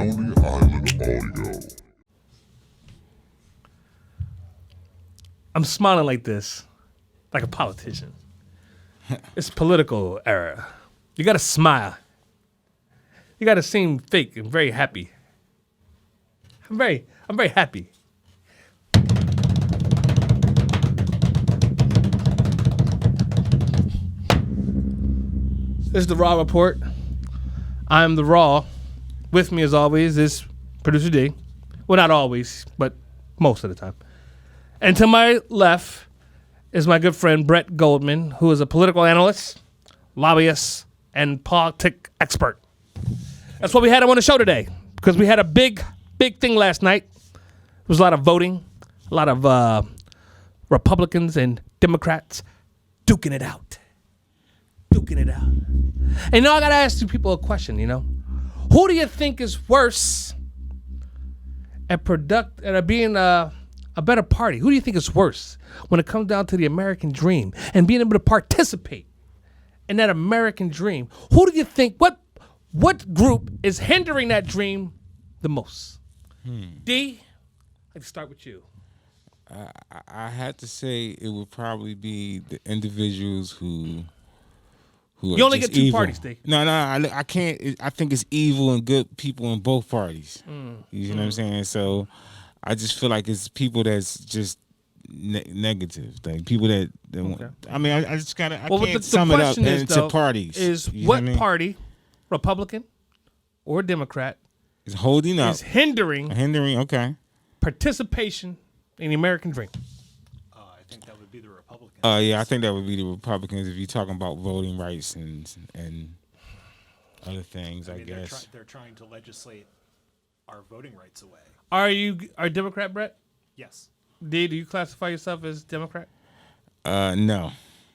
Lonely Island Audio. I'm smiling like this, like a politician. It's political era. You gotta smile. You gotta seem fake and very happy. I'm very happy. This is the Raw Report. I'm the Raw. With me, as always, is Producer D. Well, not always, but most of the time. And to my left is my good friend Brett Goldman, who is a political analyst, lobbyist, and politic expert. That's what we had him on the show today, because we had a big thing last night. There was a lot of voting, a lot of Republicans and Democrats duking it out. And now I got to ask you people a question, Who do you think is worse at being a better party? Who do you think is worse when it comes down to the American dream and being able to participate in that American dream? Who do you think, what group is hindering that dream the most? D, I'd like to start with you. I had to say it would probably be the individuals who you only get two evil. parties, D. No, I can't. I think it's evil and good people in both parties. You know what I'm saying? So I just feel like it's people that's just negative, like people that want. I mean, I just gotta. I can't sum it up into parties. Is what party, Republican or Democrat, is holding up, is hindering, okay, participation in the American dream? I think that would be the Republicans. Yeah, I think that would be the Republicans if you're talking about voting rights and other things. I guess they're trying to legislate our voting rights away. Are you a Democrat, Brett? Yes. D, do you classify yourself as Democrat? No.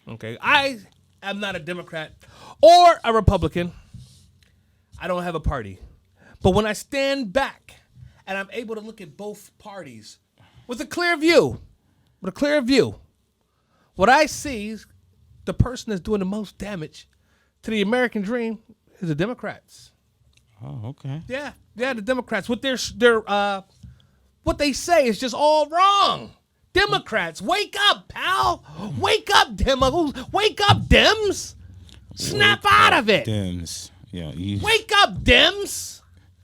Okay. I am not a Democrat or a Republican. I don't have a party. But when I stand back and I'm able to look at both parties with a clear view, what I see is the person that's doing the most damage to the American dream is the Democrats. Oh, okay. Yeah, the Democrats with their what they say is just all wrong. Democrats, wake up, pal. Wake up, Wake up, Dems. Snap out of it. Dems. Yeah. Wake up, Dems.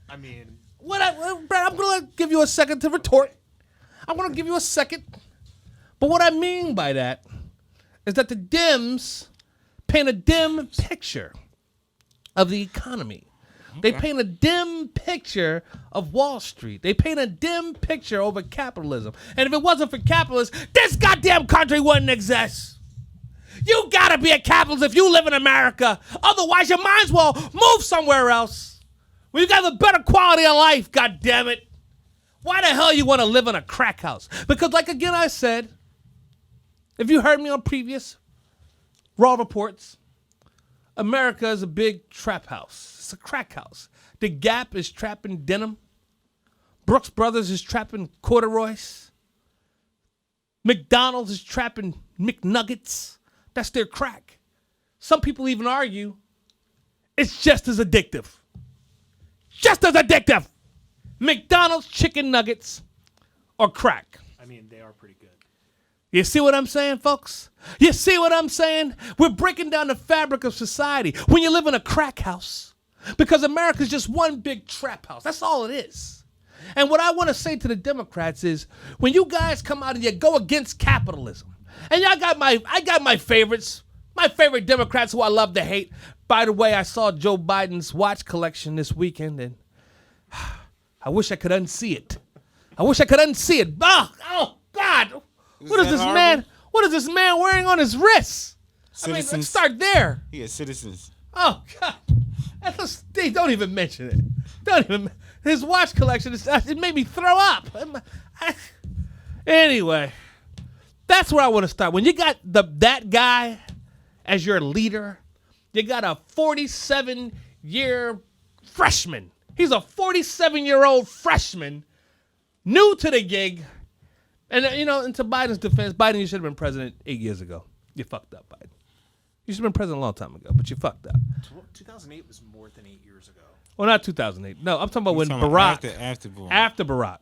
I mean, Brett, I'm going to give you a second to retort. I'm going to give you a second. But what I mean by that is that the Dems paint a dim picture of the economy. They paint a dim picture of Wall Street. They paint a dim picture over capitalism. And if it wasn't for capitalists, this goddamn country wouldn't exist. You gotta be a capitalist if you live in America. Otherwise, you might as well move somewhere else. We've got a better quality of life, goddammit. Why the hell you want to live in a crack house? Because like again I said, if you heard me on previous Raw reports, America is a big trap house. It's a crack house. The Gap is trapping denim. Brooks Brothers is trapping corduroys. McDonald's is trapping McNuggets. That's their crack. Some people even argue it's just as addictive. Just as addictive. McDonald's chicken nuggets or crack. I mean, they are pretty good. You see what I'm saying, folks? You see what I'm saying? We're breaking down the fabric of society when you live in a crack house. Because America's just one big trap house. That's all it is. And what I want to say to the Democrats is, when you guys come out and you go against capitalism, and I got my favorites, my favorite Democrats who I love to hate. By the way, I saw Joe Biden's watch collection this weekend, and I wish I could unsee it. Oh God. What is this man wearing on his wrists? Citizens. I mean, let's start there. He is Citizens. Oh God. Don't even mention it. His watch collection, it made me throw up. Anyway, that's where I want to start. When you got that guy as your leader, you got a 47-year freshman. He's a 47-year-old freshman, new to the gig. And, and to Biden's defense, Biden, you should have been president 8 years ago. You fucked up, Biden. You should have been president a long time ago, but you fucked up. 2008 was more than 8 years ago. Well, not 2008. No, I'm talking about when Talking Barack. about after Barack. After Barack.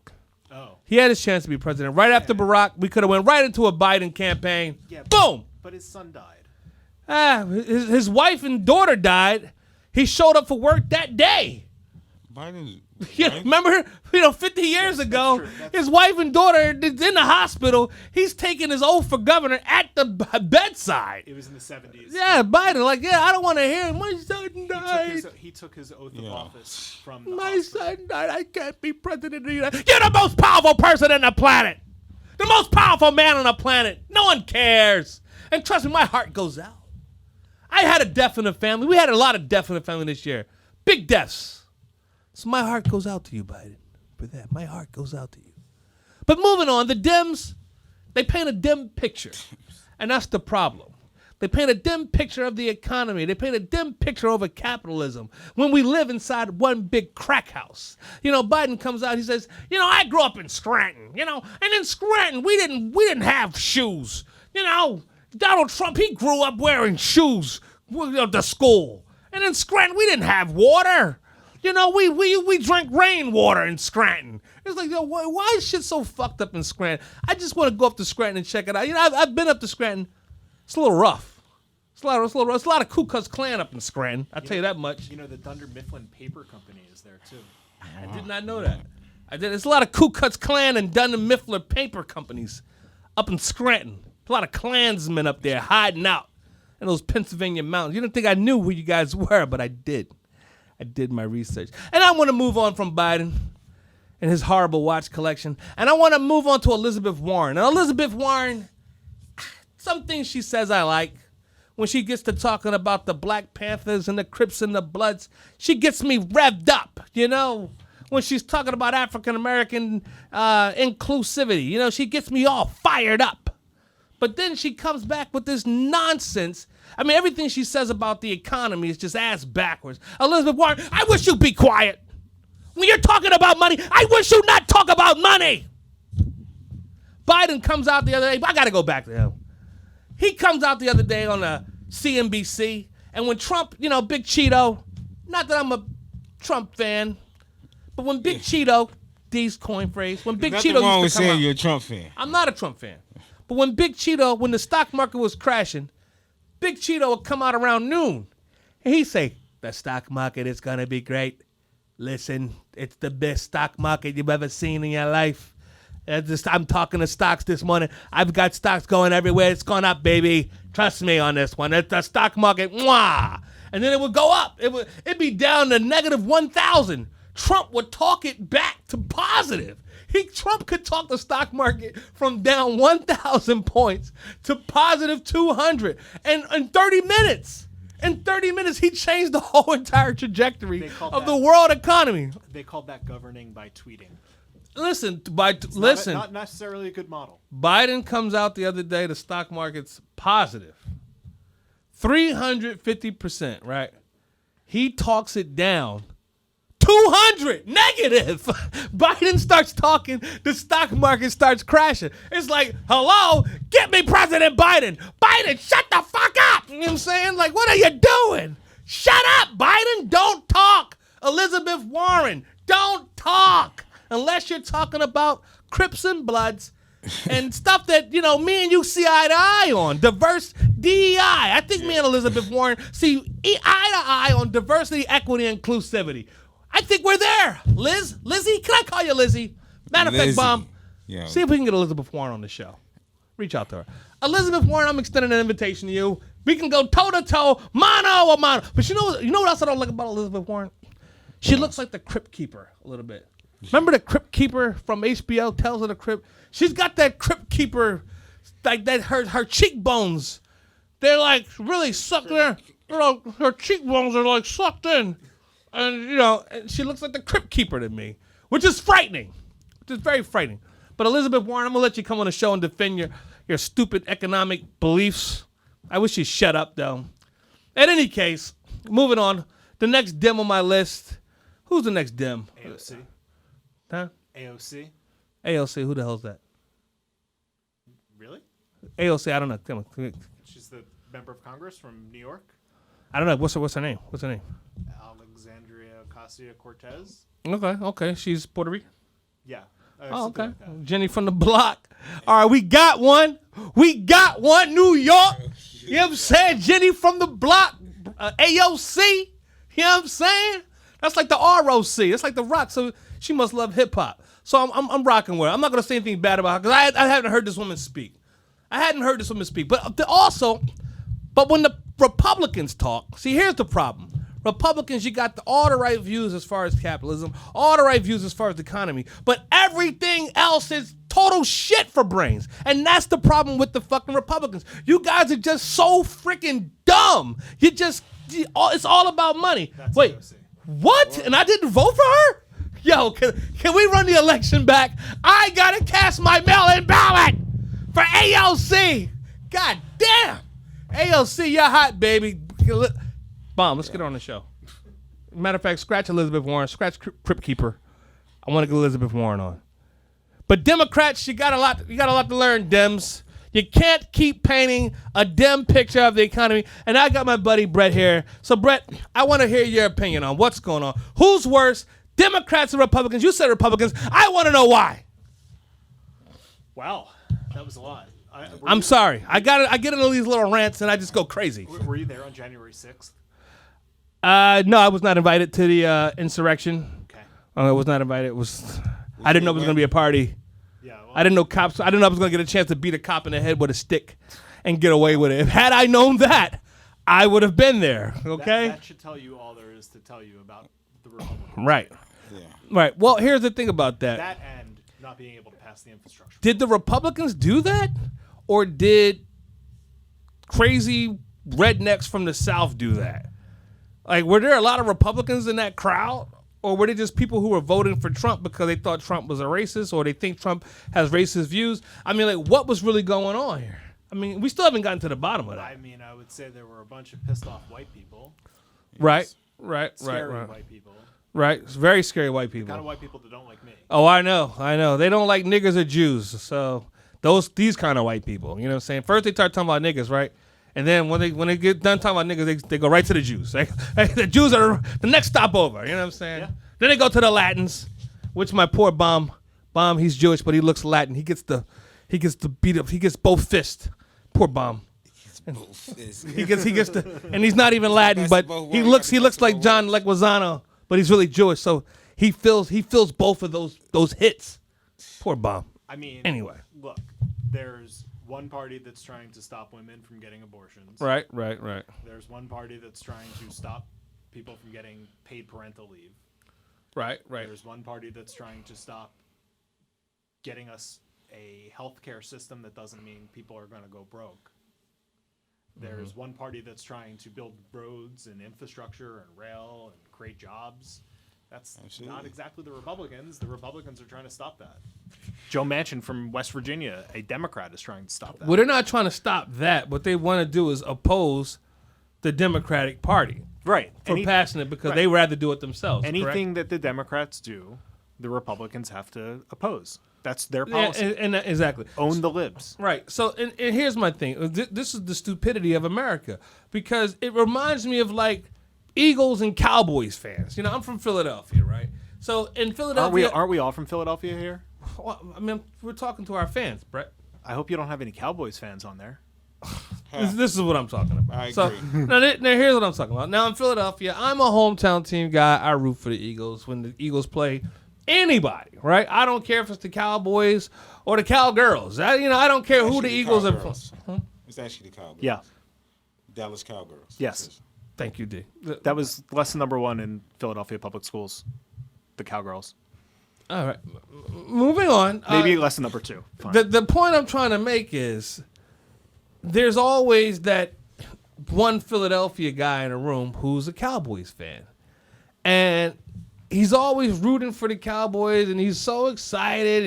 Oh. He had his chance to be president. Right after Barack, we could have went right into a Biden campaign. Yeah. Boom. But his son died. His wife and daughter died. He showed up for work that day. Biden. You remember, 50 years ago, true. his wife and daughter is in the hospital. He's taking his oath for governor at the bedside. It was in the 70s. Yeah, Biden, I don't want to hear him. My son died. He took his oath of office from the My hospital. son died. I can't be president of the United. You're the most powerful person on the planet. The most powerful man on the planet. No one cares. And trust me, my heart goes out. I had a death in the family. We had a lot of death in the family this year. Big deaths. So my heart goes out to you, Biden, for that. My heart goes out to you. But moving on, the Dems, they paint a dim picture. And that's the problem. They paint a dim picture of the economy. They paint a dim picture over capitalism when we live inside one big crack house. Biden comes out, he says, I grew up in Scranton, and in Scranton, we didn't have shoes. Donald Trump, he grew up wearing shoes to school. And in Scranton, we didn't have water. We drank rainwater in Scranton. It's like, why is shit so fucked up in Scranton? I just want to go up to Scranton and check it out. I've been up to Scranton. It's a little rough. It's a little rough. It's a lot of Ku Klux Klan up in Scranton. I'll tell you that much. The Dunder Mifflin Paper Company is there too. I did not know that. It's a lot of Ku Klux Klan and Dunder Mifflin paper companies up in Scranton. A lot of Klansmen up there hiding out in those Pennsylvania mountains. You didn't think I knew who you guys were, but I did. I did my research. And I want to move on from Biden and his horrible watch collection. And I want to move on to Elizabeth Warren. Now, Elizabeth Warren, some things she says I like. When she gets to talking about the Black Panthers and the Crips and the Bloods, she gets me revved up, When she's talking about African-American inclusivity, she gets me all fired up. But then she comes back with this nonsense. Everything she says about the economy is just ass backwards. Elizabeth Warren, I wish you'd be quiet. When you're talking about money, I wish you'd not talk about money. Biden comes out the other day. I got to go back to him. He comes out the other day on a CNBC, and when Trump, Big Cheeto, not that I'm a Trump fan, but when Big Cheeto, D's coin phrase, when Big Cheeto wrong with used to come saying out, you're a Trump fan. I'm not a Trump fan. But when Big Cheeto, when the stock market was crashing, Big Cheeto would come out around noon, and he'd say, the stock market is going to be great. Listen, it's the best stock market you've ever seen in your life. I'm talking to stocks this morning. I've got stocks going everywhere. It's gone up, baby. Trust me on this one. It's the stock market. Mwah! And then it would go up. It'd be down to negative 1,000. Trump would talk it back to positive. Trump could talk the stock market from down 1,000 points to positive 200. And in 30 minutes. In 30 minutes, he changed the whole entire trajectory of the world economy. They called that governing by tweeting. Listen, Not necessarily a good model. Biden comes out the other day, the stock market's positive. 350%, right? He talks it down. 200 negative. Biden starts talking, the stock market starts crashing. It's like, hello, get me President Biden. Biden, shut the fuck up. You know what I'm saying? Like, what are you doing? Shut up, Biden. Don't talk. Elizabeth Warren, don't talk. Unless you're talking about Crips and Bloods and stuff that, me and you see eye to eye on. Diverse DEI. I think me and Elizabeth Warren see eye to eye on diversity, equity, and inclusivity. I think we're there. Lizzie, can I call you Lizzie? Matter of fact, Bomb, see if we can get Elizabeth Warren on the show. Reach out to her. Elizabeth Warren, I'm extending an invitation to you. We can go toe-to-toe, mano a mano. But you know what else I don't like about Elizabeth Warren? She looks like the Crypt Keeper a little bit. Remember the Crypt Keeper from HBO, Tales of the Crypt? She's got that Crypt Keeper, like that. Her cheekbones, they're like really sucked in. Her cheekbones are like sucked in. And, she looks like the Crypt Keeper to me, which is frightening. Which is very frightening. But Elizabeth Warren, I'm going to let you come on the show and defend your stupid economic beliefs. I wish you'd shut up, though. In any case, moving on. The next dim on my list. Who's the next dim? AOC. Huh? AOC. AOC, who the hell's that? Really? AOC, I don't know. Come on. She's the member of Congress from New York. I don't know. What's her name? What's her name? Alexandria Ocasio-Cortez. Okay. She's Puerto Rican. Yeah. Oh, something okay. like that. Jenny from the block. All right, we got one. New York. You know what I'm saying? Jenny from the block. AOC. You know what I'm saying? That's like the ROC. It's like the Rock. So she must love hip hop. So I'm rocking with her. I'm not gonna say anything bad about her because I haven't heard this woman speak. But when the Republicans talk, see, here's the problem. Republicans, you got all the right views as far as capitalism, all the right views as far as the economy, but everything else is total shit for brains. And that's the problem with the fucking Republicans. You guys are just so freaking dumb. It's all about money. That's Wait, AOC. what? And I didn't vote for her? Yo, can we run the election back? I gotta cast my mail-in ballot for AOC. God damn. AOC, you're hot, baby. Bomb, let's get her on the show. Matter of fact, scratch Elizabeth Warren, scratch Crypt Keeper. I want to get Elizabeth Warren on. But Democrats, you got a lot to learn, Dems. You can't keep painting a Dem picture of the economy. And I got my buddy Brett here. So Brett, I want to hear your opinion on what's going on. Who's worse, Democrats or Republicans? You said Republicans. I want to know why. Wow, that was a lot. I'm sorry. I get into these little rants and I just go crazy. Were you there on January 6th? No, I was not invited to the insurrection. Okay. I was not invited. I didn't know it was going to be a party. Yeah. Well, I didn't know cops. I didn't know I was going to get a chance to beat a cop in the head with a stick and get away with it. Had I known that, I would have been there. Okay. That should tell you all there is to tell you about the Republicans. Right. Yeah. Right. Well, here's the thing about that. That and not being able to pass the infrastructure. Did the Republicans do that, or did crazy rednecks from the South do that? Like, were there a lot of Republicans in that crowd? Or were they just people who were voting for Trump because they thought Trump was a racist or they think Trump has racist views? I mean, like, what was really going on here? I mean, we still haven't gotten to the bottom of that. I mean, I would say there were a bunch of pissed off white people. Right. Scary white people. Right. It's very scary white people. The kind of white people that don't like me. Oh, I know. They don't like niggers or Jews. So these kind of white people, you know what I'm saying? First they start talking about niggas, right? And then when they get done talking about niggas, they go right to the Jews. Like, the Jews are the next stop over. You know what I'm saying? Yeah. Then they go to the Latins, which my poor Bomb, he's Jewish, but he looks Latin. He gets beat up. He gets both fists. Poor Bomb. He gets and he's not even Latin, but he looks like John Leguizamo, but he's really Jewish. So he feels both of those hits. Poor Bomb. I mean, anyway, look, there's one party that's trying to stop women from getting abortions. Right. There's one party that's trying to stop people from getting paid parental leave. Right. There's one party that's trying to stop getting us a healthcare system that doesn't mean people are going to go broke. There's one party that's trying to build roads and infrastructure and rail and create jobs. That's not exactly the Republicans. The Republicans are trying to stop that. Joe Manchin from West Virginia, a Democrat, is trying to stop that. Well, they're not trying to stop that. What they want to do is oppose the Democratic Party. Right. For passing it because they rather do it themselves. Anything that the Democrats do, the Republicans have to oppose. That's their policy. And exactly. Own the libs. Right. So, and here's my thing. This is the stupidity of America because it reminds me of like Eagles and Cowboys fans. You know, I'm from Philadelphia, right? So in Philadelphia, aren't we all from Philadelphia here? Well, I mean, we're talking to our fans, Brett. I hope you don't have any Cowboys fans on there. This is what I'm talking about. I agree. So now here's what I'm talking about. Now in Philadelphia, I'm a hometown team guy. I root for the Eagles when the Eagles play anybody, right? I don't care if it's the Cowboys or the Cowgirls. I don't care who the Eagles are. It's actually the Cowgirls. Yeah. Dallas Cowgirls. Yes. Thank you, D. That was lesson number 1 in Philadelphia public schools. The Cowgirls. All right. Moving on. Maybe lesson number 2. Fine. The point I'm trying to make is there's always that one Philadelphia guy in a room who's a Cowboys fan. And he's always rooting for the Cowboys and he's so excited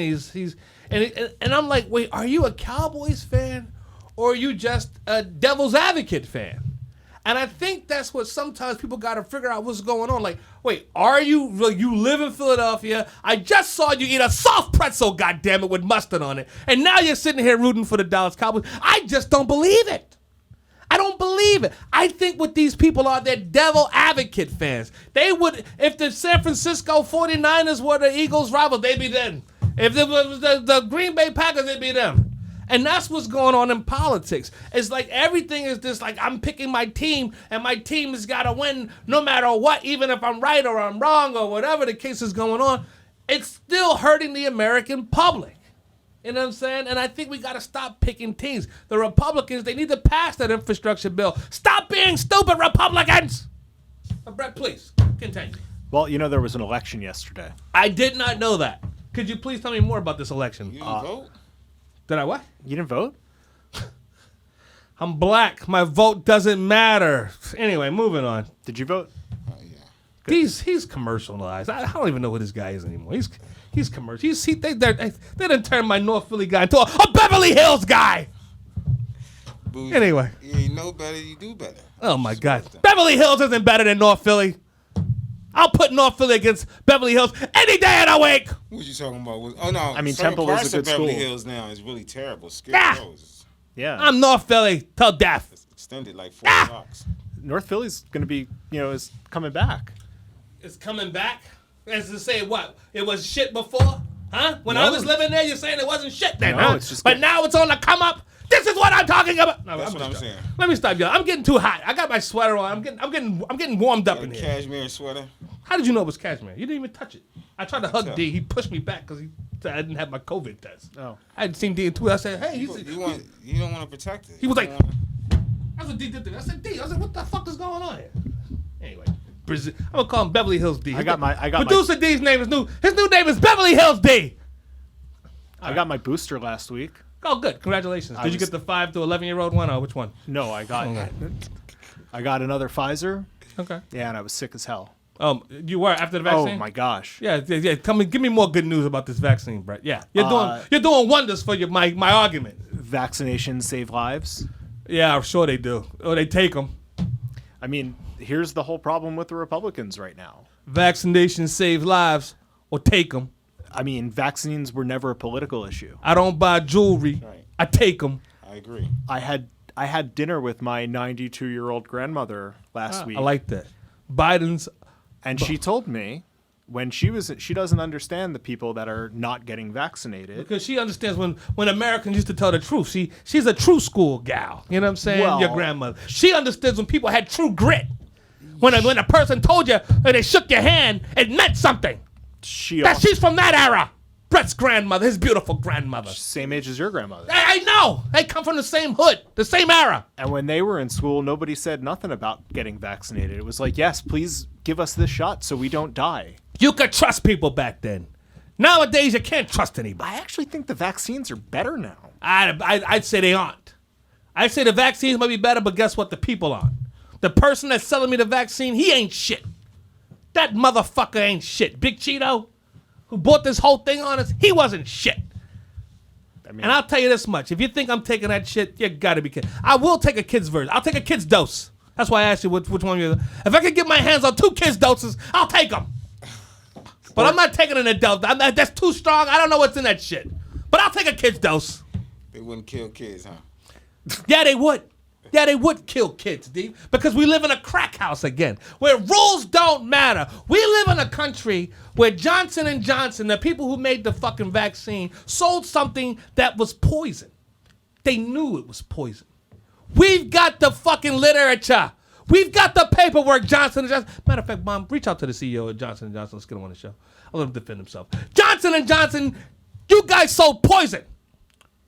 and I'm like, "Wait, are you a Cowboys fan or are you just a Devil's Advocate fan?" And I think that's what sometimes people got to figure out what's going on. Like, wait, are you live in Philadelphia? I just saw you eat a soft pretzel, goddammit, with mustard on it. And now you're sitting here rooting for the Dallas Cowboys. I just don't believe it. I don't believe it. I think what these people are, they're devil advocate fans. They would, if the San Francisco 49ers were the Eagles' rival, they'd be them. If it was the Green Bay Packers, it'd be them. And that's what's going on in politics. It's like everything is just like I'm picking my team, and my team has got to win no matter what, even if I'm right or I'm wrong or whatever the case is going on. It's still hurting the American public. You know what I'm saying? And I think we got to stop picking teams. The Republicans, they need to pass that infrastructure bill. Stop being stupid Republicans! Brett, please, continue. Well, you know, there was an election yesterday. I did not know that. Could you please tell me more about this election? You didn't vote? Did I what? You didn't vote? I'm black. My vote doesn't matter. Anyway, moving on. Did you vote? He's commercialized. I don't even know who this guy is anymore. He's commercial. They done turned my North Philly guy into a Beverly Hills guy. Boo, Anyway. You ain't know better, you do better. Oh my God. Beverly Hills isn't better than North Philly. I'll put North Philly against Beverly Hills any day of the week. What you talking about? Oh no, I mean, certain Temple parts is a of good Beverly school. Hills now is really terrible. Ah! Yeah. I'm North Philly till death. It's extended like 4 blocks. North Philly's going to be, is coming back. It's coming back? As to say what? It was shit before? Huh? When I was living there, you're saying it wasn't shit then, No, huh? it's just but now it's on the come up. This is what I'm talking about. No, That's what I'm saying. Let me stop y'all. I'm getting too hot. I got my sweater on. I'm getting warmed up in here. Cashmere sweater. How did you know it was cashmere? You didn't even touch it. I tried to hug D. He pushed me back because he said I didn't have my COVID test. Oh. I hadn't seen D in 2 weeks. I said, hey, You don't want to protect it. He was You like, don't wanna- that's what D did to me. I said, D. I said, what the fuck is going on here? Anyway, I'm gonna call him Beverly Hills D. Producer D's name is new. His new name is Beverly Hills D. I got my booster last week. Oh, good. Congratulations. Did you get the 5 to 11-year-old one or which one? No, I got another Pfizer. Okay. Yeah, and I was sick as hell. You were after the vaccine? Oh my gosh. Yeah. Give me more good news about this vaccine, Brett. Yeah, you're doing wonders for my argument. Vaccinations save lives. Yeah, I'm sure they do. Or they take them. I mean, here's the whole problem with the Republicans right now. Vaccinations save lives, or take them. I mean, vaccines were never a political issue. I don't buy jewelry. Right. I take them. I agree. I had dinner with my 92-year-old grandmother last week. I like that. Biden's. And she told me when she doesn't understand the people that are not getting vaccinated. Because she understands when Americans used to tell the truth. She's a true school gal. You know what I'm saying? Well, your grandmother. She understands when people had true grit. When a person told you and they shook your hand, it meant something. She's from that era. Brett's grandmother, his beautiful grandmother. Same age as your grandmother. I know. They come from the same hood, the same era. And when they were in school, nobody said nothing about getting vaccinated. It was like, yes, please give us this shot so we don't die. You could trust people back then. Nowadays, you can't trust anybody. I actually think the vaccines are better now. I'd say they aren't. I'd say the vaccines might be better, but guess what? The people aren't. The person that's selling me the vaccine, he ain't shit. That motherfucker ain't shit. Big Cheeto, who bought this whole thing on us, he wasn't shit. I mean, and I'll tell you this much. If you think I'm taking that shit, you gotta be kidding. I will take a kid's version. I'll take a kid's dose. That's why I asked you which one you're. If I could get my hands on 2 kids' doses, I'll take them. But I'm not taking an adult. That's too strong. I don't know what's in that shit. But I'll take a kid's dose. They wouldn't kill kids, huh? Yeah, they would. Yeah, they would kill kids, D, because we live in a crack house again, where rules don't matter. We live in a country where Johnson & Johnson, the people who made the fucking vaccine, sold something that was poison. They knew it was poison. We've got the fucking literature. We've got the paperwork, Johnson & Johnson. Matter of fact, Mom, reach out to the CEO of Johnson & Johnson. Let's get him on the show. I'll let him defend himself. Johnson & Johnson, you guys sold poison,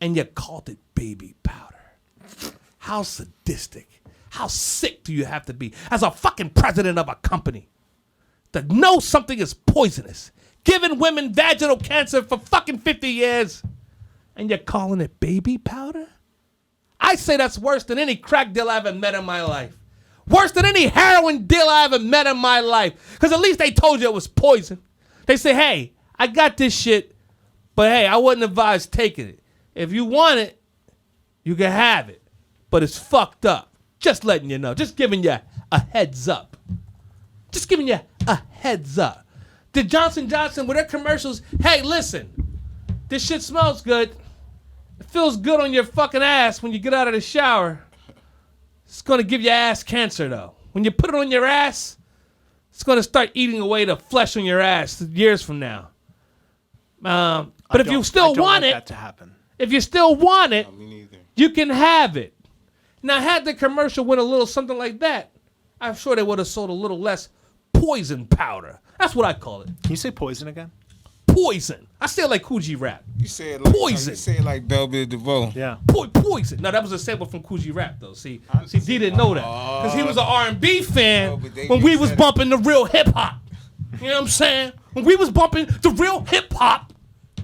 and you called it baby powder. How sadistic, how sick do you have to be as a fucking president of a company to know something is poisonous, giving women vaginal cancer for fucking 50 years, and you're calling it baby powder? I say that's worse than any crack deal I ever met in my life. Worse than any heroin deal I ever met in my life. Because at least they told you it was poison. They say, hey, I got this shit, but hey, I wouldn't advise taking it. If you want it, you can have it. But it's fucked up. Just letting you know. Just giving you a heads up. Just giving you a heads up. The Johnson & Johnson with their commercials, hey, listen, this shit smells good. It feels good on your fucking ass when you get out of the shower. It's going to give your ass cancer, though. When you put it on your ass, it's going to start eating away the flesh on your ass years from now. But if you still want it, that to happen. if you still want it, Me neither. you can have it. Now, had the commercial went a little something like that, I'm sure they would have sold a little less poison powder. That's what I call it. Can you say poison again? Poison. I say it like Coogee Rap. You say it like Poison. You say it like Belle Biv DeVoe. Yeah. Poison. No, that was a sample from Coogee Rap, though. See, D didn't know that because he was an R&B fan No, but they when we just was said it. bumping the real hip hop. You know what I'm saying? When we was bumping the real hip hop,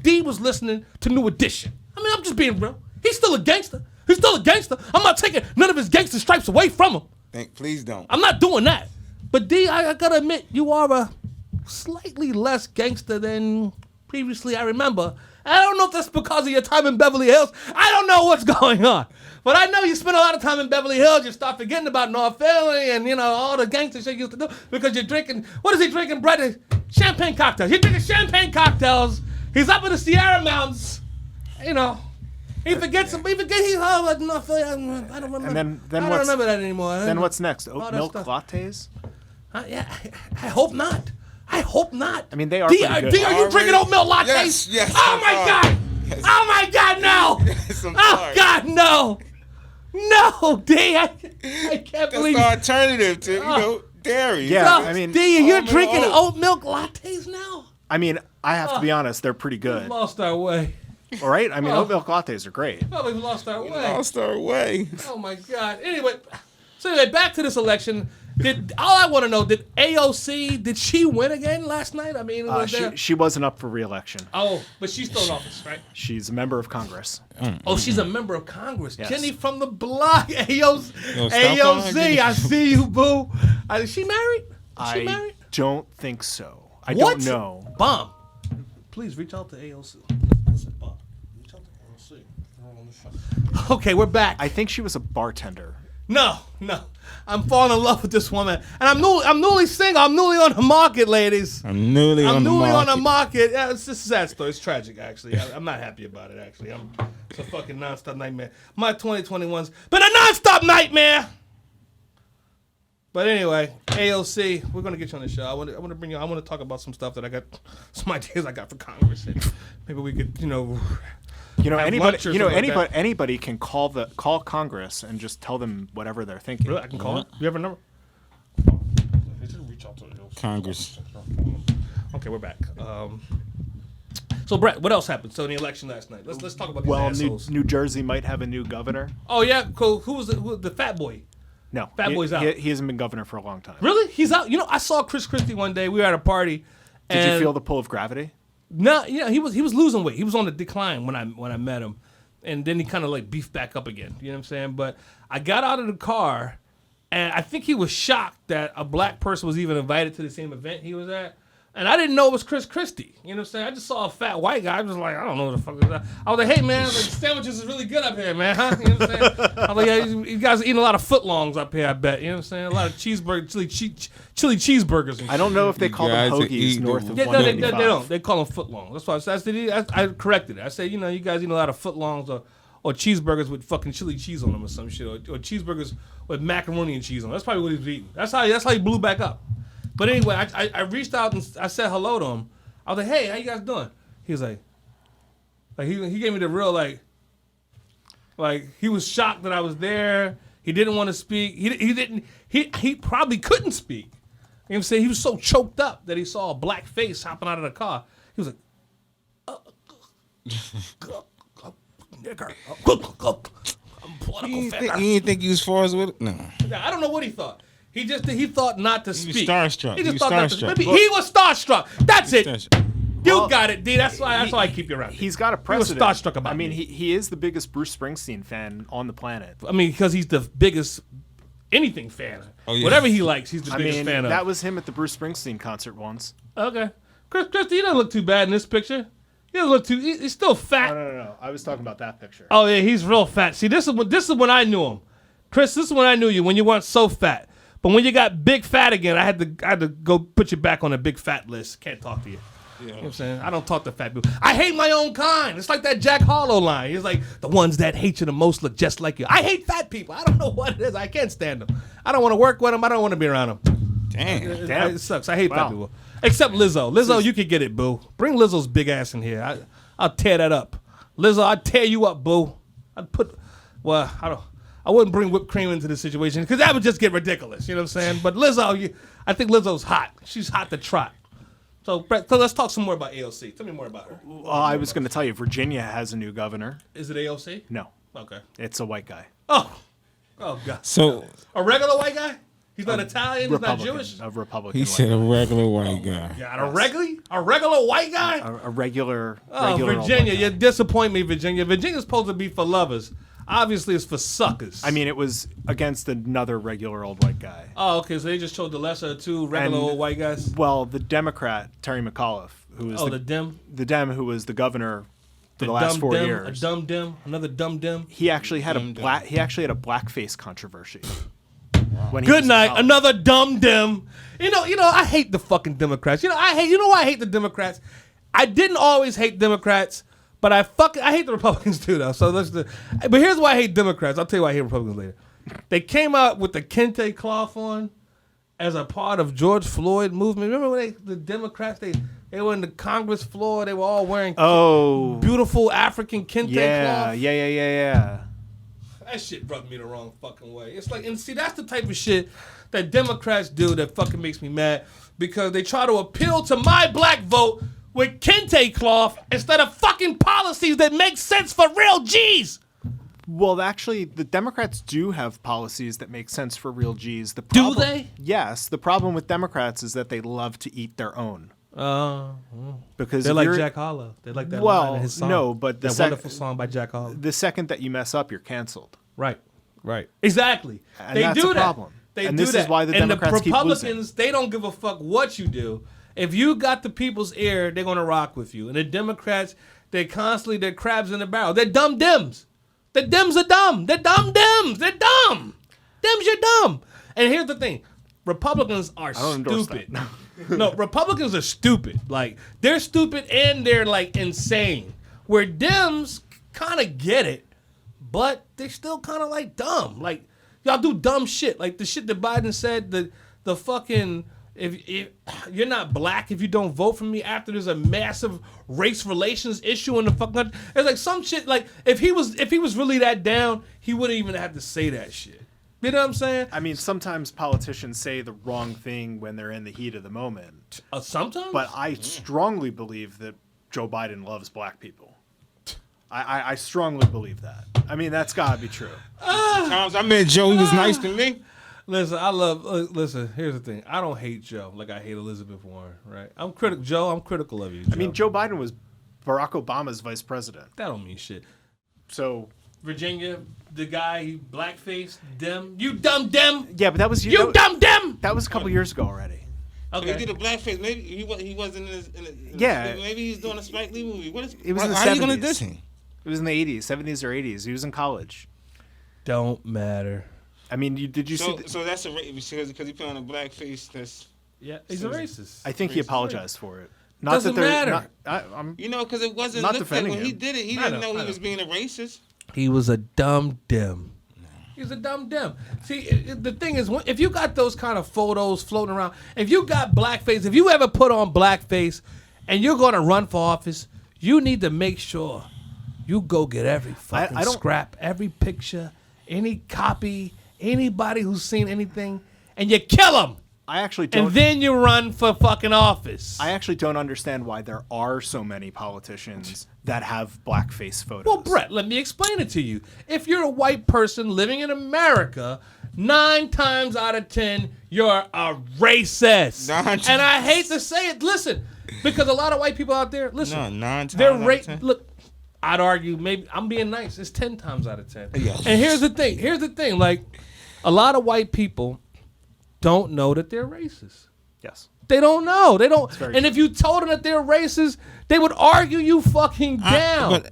D was listening to New Edition. I mean, I'm just being real. He's still a gangster. He's still a gangster. I'm not taking none of his gangster stripes away from him. Please don't. I'm not doing that. But D, I gotta admit, you are a slightly less gangster than previously I remember. I don't know if that's because of your time in Beverly Hills. I don't know what's going on. But I know you spend a lot of time in Beverly Hills. You start forgetting about North Philly and, you know, all the gangster shit you used to do because you're drinking, what is he drinking, Brett? Champagne cocktails. He's drinking champagne cocktails. He's up in the Sierra Mountains. You know, he forgets he's like North Philly. I don't remember. And then I don't remember that anymore. Then what's next? All Oat that milk stuff. lattes? Yeah, I hope not. I hope not. I mean, they are D, pretty good. D, are you drinking oat milk lattes? Yes, yes, Oh I'm my sorry. God. Yes. Oh my God, no. Yes, I'm Oh sorry. God, no. No, D, I can't That's believe the you. alternative to, dairy. Yeah, No, I mean, D, you're almond drinking oat. oat milk lattes now? I mean, I have to be honest, they're pretty We've good. lost our way. All right? I mean, Oh. oat milk lattes are great. Oh, we've lost our way. Lost our way. Oh my God. Anyway, back to this election. All I want to know, did AOC, did she win again last night? I mean, was there... She wasn't up for re-election. Oh, but she's still in office, right? She's a member of Congress. Oh, she's a member of Congress. Yes. Jenny from the block. AOC. Yo, stop calling her Jenny. I see you, boo. Is she married? Is she I married? don't think so. I What? don't know. Bomb. Please reach out to AOC. Bomb. Reach out to AOC. Okay, we're back. I think she was a bartender. No. I'm falling in love with this woman. And I'm newly single. I'm newly on the market, ladies. I'm newly on the market. Yeah, it's just a sad story. It's tragic, actually. I'm not happy about it, actually. It's a fucking nonstop nightmare. My 2021's been a nonstop nightmare. But anyway, AOC, we're gonna get you on the show. I want to bring you. I want to talk about some stuff that I got, some ideas I got for Congress. And maybe we could, You know, have anybody. lunch or You know, something like anybody can call Congress and just tell them whatever they're thinking. really, I can call it. You have a number? Congress. Okay, we're back. So Brett, what else happened? So in the election last night, let's talk about these Well, assholes. New Jersey might have a new governor. Oh yeah, cool. Who was the fat boy? No, Fat boy's out. He hasn't been governor for a long time. Really? He's out. You know, I saw Chris Christie one day. We were at a party. Did you and feel the pull of gravity? No, he was losing weight. He was on the decline when I met him, and then he kind of like beefed back up again. You know what I'm saying? But I got out of the car, and I think he was shocked that a black person was even invited to the same event he was at. And I didn't know it was Chris Christie. You know what I'm saying? I just saw a fat white guy. I was like, I don't know what the fuck is that. I was like, hey, man, the sandwiches is really good up here, man, huh? You know what I'm saying? I was like, yeah, you guys are eating a lot of footlongs up here, I bet. You know what I'm saying? A lot of cheeseburgers, chili cheeseburgers. And I don't know if they call them guys are hoagies eating north of yeah, no, they 195. don't. They call them footlongs. That's why I corrected it. I said, you know, you guys eat a lot of footlongs or cheeseburgers with fucking chili cheese on them or some shit, or cheeseburgers with macaroni and cheese on them. That's probably what he was eating. That's how he blew back up. But anyway, I reached out and I said hello to him. I was like, hey, how you guys doing? He was like he gave me the real like he was shocked that I was there. He didn't want to speak. He probably couldn't speak. You know what I'm saying? He was so choked up that he saw a black face hopping out of the car. He was like, nigger. I'm political You figure. didn't think you was far as with it? No. I don't know what he thought. He thought not to was speak. starstruck. He He just was thought not to starstruck. speak. He was starstruck. That's it. You Well, got it, D. That's why I keep you around. He's got a He was precedent. starstruck about I mean, me. he is the biggest Bruce Springsteen fan on the planet. I mean, because he's the biggest anything fan. Oh, yeah. Whatever he likes, he's the I biggest mean, fan of. that was him at the Bruce Springsteen concert once. Okay. Christy, he doesn't look too bad in this picture. He doesn't look too. He's still fat. No. I was talking about that picture. Oh yeah, he's real fat. See, this is when I knew him, Chris. This is when I knew you when you weren't so fat. But when you got big fat again, I had to go put you back on the big fat list. Can't talk to you. You know what I'm saying? I don't talk to fat people. I hate my own kind. It's like that Jack Harlow line. He's like, the ones that hate you the most look just like you. I hate fat people. I don't know what it is. I can't stand them. I don't want to work with them. I don't want to be around them. Damn. It sucks. I hate fat people. Except Lizzo. Lizzo, you can get it, boo. Bring Lizzo's big ass in here. I'll tear that up. Lizzo, I'd tear you up, boo. I wouldn't bring whipped cream into the situation because that would just get ridiculous. You know what I'm saying? But Lizzo, I think Lizzo's hot. She's hot to trot. So, Brett, let's talk some more about AOC. Tell me more about her. I was going to tell you, Virginia has a new governor. Is it AOC? No. Okay. It's a white guy. Oh God. So a regular white guy? He's not Italian. He's not Jewish. A Republican. he said a regular white guy. Yeah, a regular white guy. A regular. Oh, regular Virginia, old white you guy. disappoint me, Virginia. Virginia's supposed to be for lovers. Obviously, it's for suckers. I mean, it was against another regular old white guy. Oh, okay. So they just chose the lesser of two regular And- old white guys. Well, the Democrat Terry Mcauliffe, who was The Dem. the Dem who was the governor for the last 4 Dem, years. A dumb Dem. Another dumb Dem. He actually had Dumb He actually had a blackface controversy. When he Good was in night. college. Another dumb Dem. You know. I hate the fucking Democrats. You know why I hate the Democrats? I didn't always hate Democrats, but I hate the Republicans too, though. So but here's why I hate Democrats. I'll tell you why I hate Republicans later. They came out with the kente cloth on as a part of George Floyd movement. Remember when the Democrats they were in the Congress floor? They were all wearing beautiful African kente cloth. Yeah. That shit rubbed me the wrong fucking way. It's like, and see, that's the type of shit that Democrats do that fucking makes me mad because they try to appeal to my black vote with kente cloth instead of fucking policies that make sense for real G's. Well, actually, the Democrats do have policies that make sense for real G's. Do they? Yes. The problem with Democrats is that they love to eat their own. Because They're if like you're- Jack Harlow. They like that line in his song. no, but the that wonderful song by Jack Harlow. The second that you mess up, you're canceled. Right. Exactly. And they that's do the that. problem. They And do this that. is why the and Democrats keep losing. Republicans, they don't give a fuck what you do. If you got the people's ear, they're gonna rock with you. And the Democrats, they're crabs in the barrel. They're dumb Dems. The Dems are dumb. They're dumb Dems. They're dumb. Dems, you're dumb. And here's the thing: Republicans are don't endorse stupid. No, Republicans are stupid. Like they're stupid and they're like insane. Where Dems kind of get it, but they still kind of like dumb. Like y'all do dumb shit. Like the shit that Biden said. The fucking if you're not black if you don't vote for me after there's a massive race relations issue in the fucking country. It's like some shit. Like if he was really that down, he wouldn't even have to say that shit. You know what I'm saying? I mean, sometimes politicians say the wrong thing when they're in the heat of the moment. Sometimes. But I strongly believe that Joe Biden loves black people. I strongly believe that. I mean, that's got to be true. Times I met Joe, he was nice to me. Listen, listen, here's the thing. I don't hate Joe like I hate Elizabeth Warren, right? I'm critical of you, Joe. I mean, Joe Biden was Barack Obama's vice president. That don't mean shit. So Virginia, the guy, blackface, Dem. You dumb Dem. yeah, but that was You dumb Dem. That was a couple years ago already. Okay. He Okay. did a blackface. Maybe he wasn't in Yeah. Maybe he's doing a Spike Lee movie. It was in the how are you gonna 70s. diss him? It was in the 80s, 70s or 80s. He was in college. Don't matter. I mean, did you see? So that's a because he put on a blackface. That's Yeah, he's a racist. I think he apologized for it. Doesn't matter. because it wasn't Not looked at defending when he him. did it. He I didn't know, know I he was know. being a racist. He was a dumb Dem. He's a dumb Dem. See, the thing is, if you got those kind of photos floating around, if you got blackface, if you ever put on blackface and you're going to run for office, you need to make sure you go get every fucking I don't- scrap, every picture, any copy, anybody who's seen anything, and you kill them. I actually don't. And then you run for fucking office. I actually don't understand why there are so many politicians that have blackface photos. Well, Brett, let me explain it to you. If you're a white person living in America, 9 times out of 10, you're a racist. 9 times. And I hate to say it. Listen, because a lot of white people out there, listen, No, 9 times they're out of 10. Look, I'd argue maybe I'm being nice. It's 10 times out of 10. Yeah. And here's the thing. Like, a lot of white people don't know that they're racist. yes. They don't know. They don't. very And true. if you told them that they're racist, they would argue you fucking down.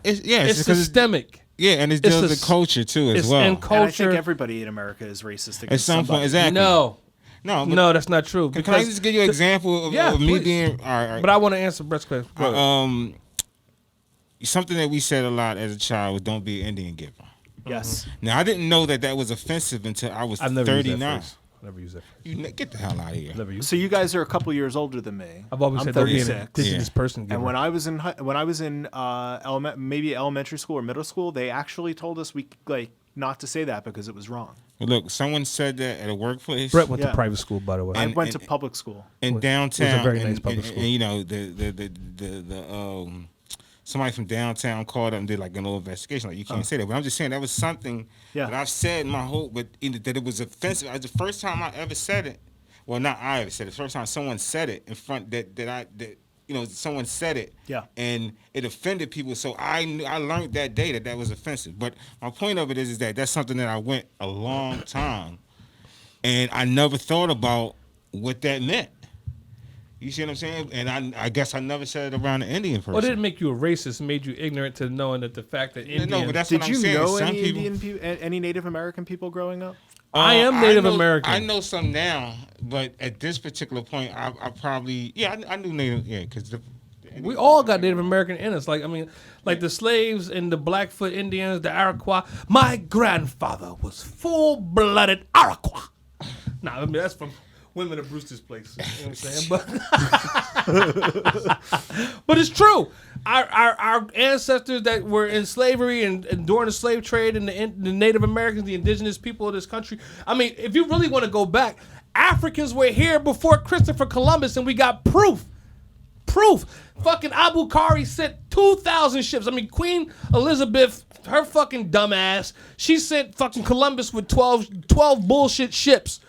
It's it's because systemic. and it it's deals a with culture too as it's well. in And I culture. think everybody in America is racist against At some point, somebody. exactly. No. No, but No, that's not true. can I just give you an example of me please. being all right? But I want to answer Brett's question. Go ahead. Something that we said a lot as a child was don't be an Indian giver. Yes. Now I didn't know that was offensive until I was I've never 39. used that phrase. Never used that phrase. Get the hell out of here. Never used. So you guys are a couple years older than me. I've always I'm said don't be an 36. indigenous person. And when I was in maybe elementary school or middle school, they actually told us not to say that because it was wrong. Well, look, someone said that at a workplace. Brett went to Yeah. private school, by the way. I And- went to public school. in downtown. It was a very nice public school. And you know somebody from downtown called up and did like an little investigation. Like you can't say that, but I'm just saying that was something that I've said in my whole, but that it was offensive. The first time I ever said it, well, not I ever said it. The first time someone said it in front someone said it, and it offended people. So I learned that day that was offensive. But my point of it is that that's something that I went a long time, and I never thought about what that meant. You see what I'm saying? And I guess I never said it around an Indian person. Well, it didn't make you a racist. It made you ignorant to knowing that the fact that Indians... No, but that's Did what I'm you saying. know Some any people, Indian people, any Native American people growing up? I am Native American. I know some now, but at this particular point, I probably... Yeah, I knew Native... Yeah, because... We all got Native American in us. Like the slaves and the Blackfoot Indians, the Iroquois. My grandfather was full-blooded Iroquois. Nah, I mean, that's from Women of Brewster's Place. You know what I'm saying? But it's true. Our ancestors that were in slavery and during the slave trade and the Native Americans, the indigenous people of this country. I mean, if you really want to go back, Africans were here before Christopher Columbus, and we got proof. Fucking Abu Khari sent 2,000 ships. I mean, Queen Elizabeth, her fucking dumbass, she sent fucking Columbus with 12 bullshit ships.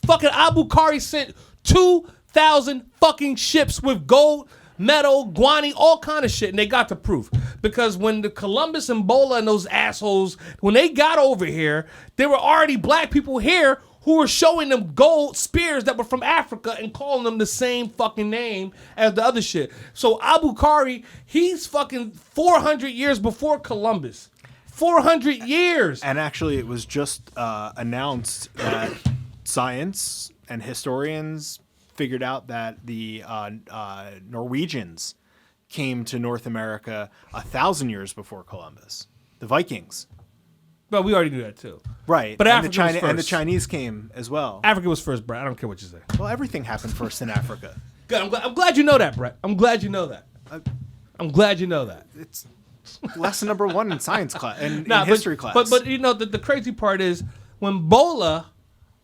Fucking Abu Khari sent 2,000 fucking ships with gold, metal, guano, all kind of shit, and they got the proof. Because when the Columbus and Bola and those assholes, when they got over here, there were already black people here who were showing them gold spears that were from Africa and calling them the same fucking name as the other shit. So Abu Khari, he's fucking 400 years before Columbus. 400 years. And actually, it was just announced that science and historians figured out that the Norwegians came to North America 1,000 years before Columbus. The Vikings. But we already knew that too. Right. But and Africa was first. And the Chinese came as well. Africa was first, Brett. I don't care what you say. Well, everything happened first in Africa. Good. I'm glad you know that, Brett. I'm glad you know that. I'm glad you know that. It's lesson number 1 in science class and in history class. But you know, the crazy part is when Bola,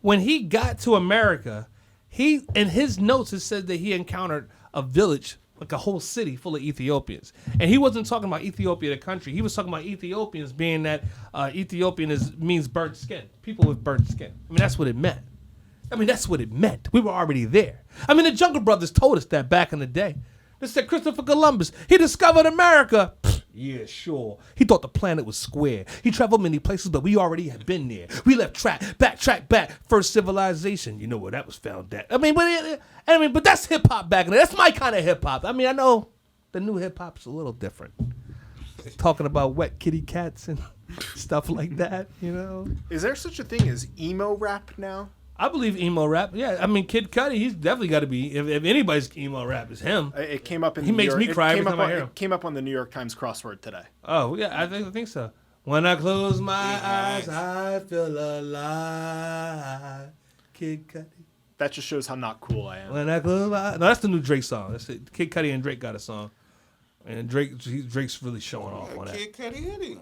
when he got to America, he in his notes it said that he encountered a village, like a whole city full of Ethiopians. And he wasn't talking about Ethiopia, the country. He was talking about Ethiopians being that Ethiopian means burnt skin. People with burnt skin. I mean, that's what it meant. We were already there. I mean, the Jungle Brothers told us that back in the day. They said Christopher Columbus, he discovered America. Yeah, sure. He thought the planet was square. He traveled many places, but we already had been there. We left backtrack back. First civilization. You know where that was found at. I mean, but that's hip hop back in there. That's my kind of hip hop. I mean, I know the new hip hop's a little different. Talking about wet kitty cats and stuff like that, you know. Is there such a thing as emo rap now? I believe emo rap. Yeah, I mean, Kid Cudi, he's definitely got to be. If anybody's emo rap, it's him. It came up in. He makes me cry every time I hear him. It came up on the New York Times crossword today. Oh yeah, I think so. When I close my eyes, I feel alive. Kid Cudi. That just shows how not cool I am. When I close my eyes. No, that's the new Drake song. That's it. Kid Cudi and Drake got a song, and Drake's really showing off on that. Kid Cudi hoodie.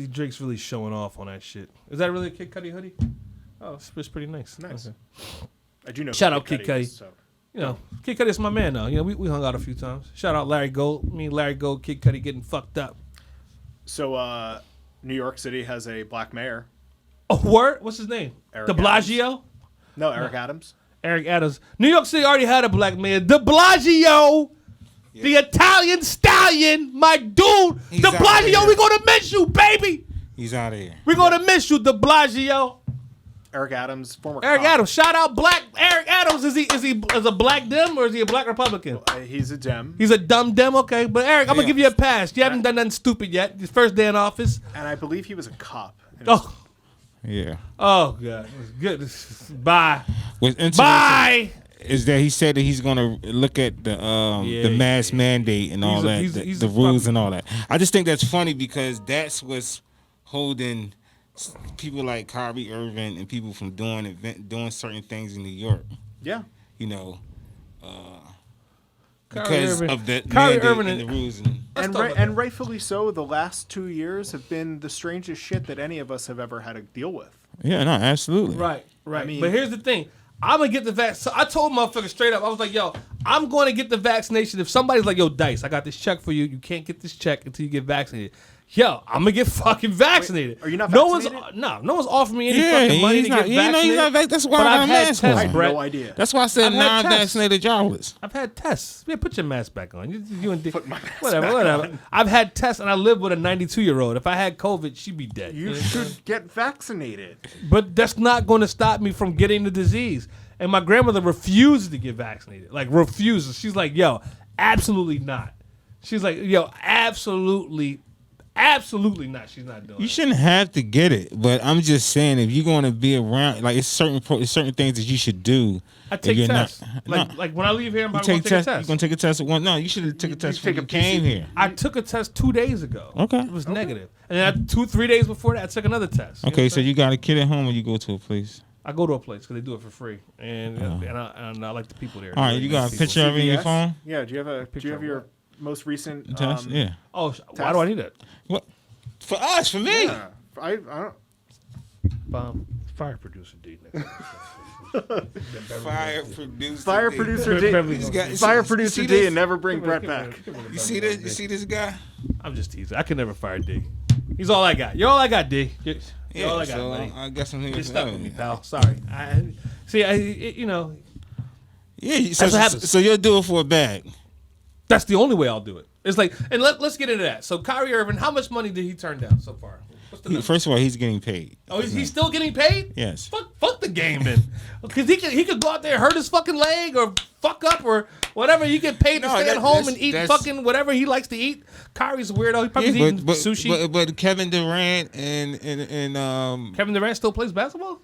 Drake's really showing off on that shit. Is that really a Kid Cudi hoodie? Oh, it's pretty nice. Nice. Okay. I do know. Shout out Kid Cudi. So. You know, Kid Cudi is my man now. You know, we hung out a few times. Shout out Larry Gold. Me and Larry Gold, Kid Cudi getting fucked up. So, New York City has a black mayor. Oh, word? What's his name? Eric De Blasio? Adams. No, Eric Adams. Eric Adams. New York City already had a black mayor. De Blasio. Yeah. The Italian stallion. My dude. He's De Blasio, we're going to miss you, baby. He's out of here. We're going to miss you, De Blasio. Eric Adams, former Eric cop. Adams. Shout out black Eric Adams. Is he a black Dem or is he a black Republican? He's a Dem. He's a dumb Dem, okay. But Eric, I'm going to give you a pass. You haven't done nothing stupid yet. Your first day in office. And I believe he was a cop. Oh. Yeah. Oh, God. It was good. Bye. What's interesting Bye. is that he said that he's going to look at the mask mandate and all that, the rules and all that. I just think that's funny because that's what's holding people like Kyrie Irving and people from doing certain things in New York. Yeah. You know, Kyrie because Irving. of the Kyrie mandate Irving and the rules. And rightfully so, the last 2 years have been the strangest shit that any of us have ever had to deal with. Yeah, no, absolutely. Right. I mean- but here's the thing. I'm going to get the vaccine. So I told motherfuckers straight up. I was like, yo, I'm going to get the vaccination. If somebody's like, yo, Dice, I got this check for you. You can't get this check until you get vaccinated. Yo, I'm going to get fucking vaccinated. Wait, are you not no vaccinated? No one's offering me any fucking money to get vaccinated. He's not vaccinated. That's why But I I've got a had mask tests, I on. had Brett. no idea. That's why I said I've had tests. non-vaccinated jobless. I've had tests. Yeah, put your mask back on. You and Put my mask whatever. back on. I've had tests, and I live with a 92-year-old. If I had COVID, she'd be dead. You know what I'm saying? should get vaccinated. But that's not going to stop me from getting the disease. And my grandmother refuses to get vaccinated. Like, refuses. She's like, yo, absolutely not. She's like, yo, absolutely not. She's not doing You it. shouldn't have to get it, but I'm just saying if you're going to be around, like it's certain things that you should do. I take if you're tests. Not, Like when I leave here, I'm you going to take a test. test. You're gonna take a test. No, you should have took a test when you came here. I took a test 2 days ago. Okay. It was negative. And then 2-3 days before that, I took another test. Okay, so you got a kid at home when you go to a place. I go to a place because they do it for free, and I like the people there. All right, Really you nice got a people. picture of it in your CVS? phone? Yeah. Do you have Picture of your what? most recent Test? Yeah. Oh, why do I need that? What? For us, for me. Yeah. I don't. Fire producer D. Fire producer. Fire D. producer D. Beverly Hills. Fire See producer this? D, and never bring Brett back. You see this? You see this guy? I'm just teasing. I can never fire D. He's all I got. You're all I got, D. You're all I got, so buddy. I guess I'm here. You're stuck with me, pal. Sorry. You know, Yeah, That's what happens. so you'll do it for a bag. that's the only way I'll do it. It's like, and let's get into that. So Kyrie Irving, how much money did he turn down so far? What's the number? First of all, he's getting paid. Oh, he's still getting paid? Yes. Fuck the game then, because he could go out there and hurt his fucking leg or fuck up or whatever. You get paid to No, stay at that- home that's- and eat that's- fucking whatever he likes to eat. Kyrie's a weirdo. He probably eating sushi. But Kevin Durant and Kevin Durant still plays basketball.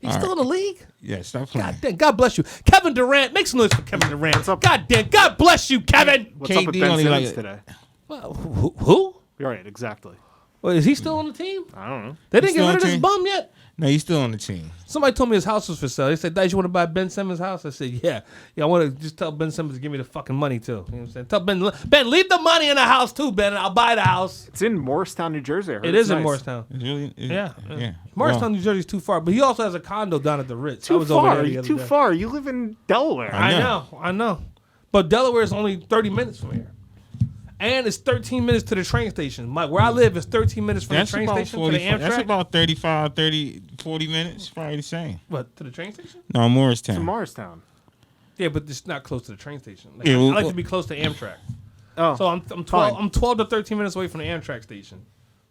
He's All still in the league. yeah, stop playing. God damn, God bless you, Kevin Durant. Make some noise for Kevin Durant. What's up? God damn, God bless you, Kevin. What's up with KD Ben only Simmons like- today? Well, who? You're right, exactly. Well, is he still on the team? I don't know. They didn't still get on rid of the this team? bum yet. No, he's still on the team. Somebody told me his house was for sale. They said, Dice, you want to buy Ben Simmons' house? I said, yeah. I want to just tell Ben Simmons to give me the fucking money, too. You know what I'm saying? Tell Ben, leave the money in the house, too, Ben, and I'll buy the house. It's in Morristown, New Jersey. I heard It it's is in nice. Morristown. It's really, Yeah. yeah. Morristown, Well, New Jersey's too far, but he also has a condo down at the Ritz. I Too was over far. there the other Too day. far. You live in Delaware. I know. But Delaware is only 30 minutes from here. And it's 13 minutes to the train station. Where I live is 13 minutes from that's the train about station 40. to the Amtrak. That's about 35, 30, 40 minutes. Probably the same. What, to the train station? No, Morristown. To Morristown. Yeah, but it's not close to the train station. Like, Yeah, I well, like to be close to Amtrak. Oh, So I'm 12. Fine. I'm 12 to 13 minutes away from the Amtrak station.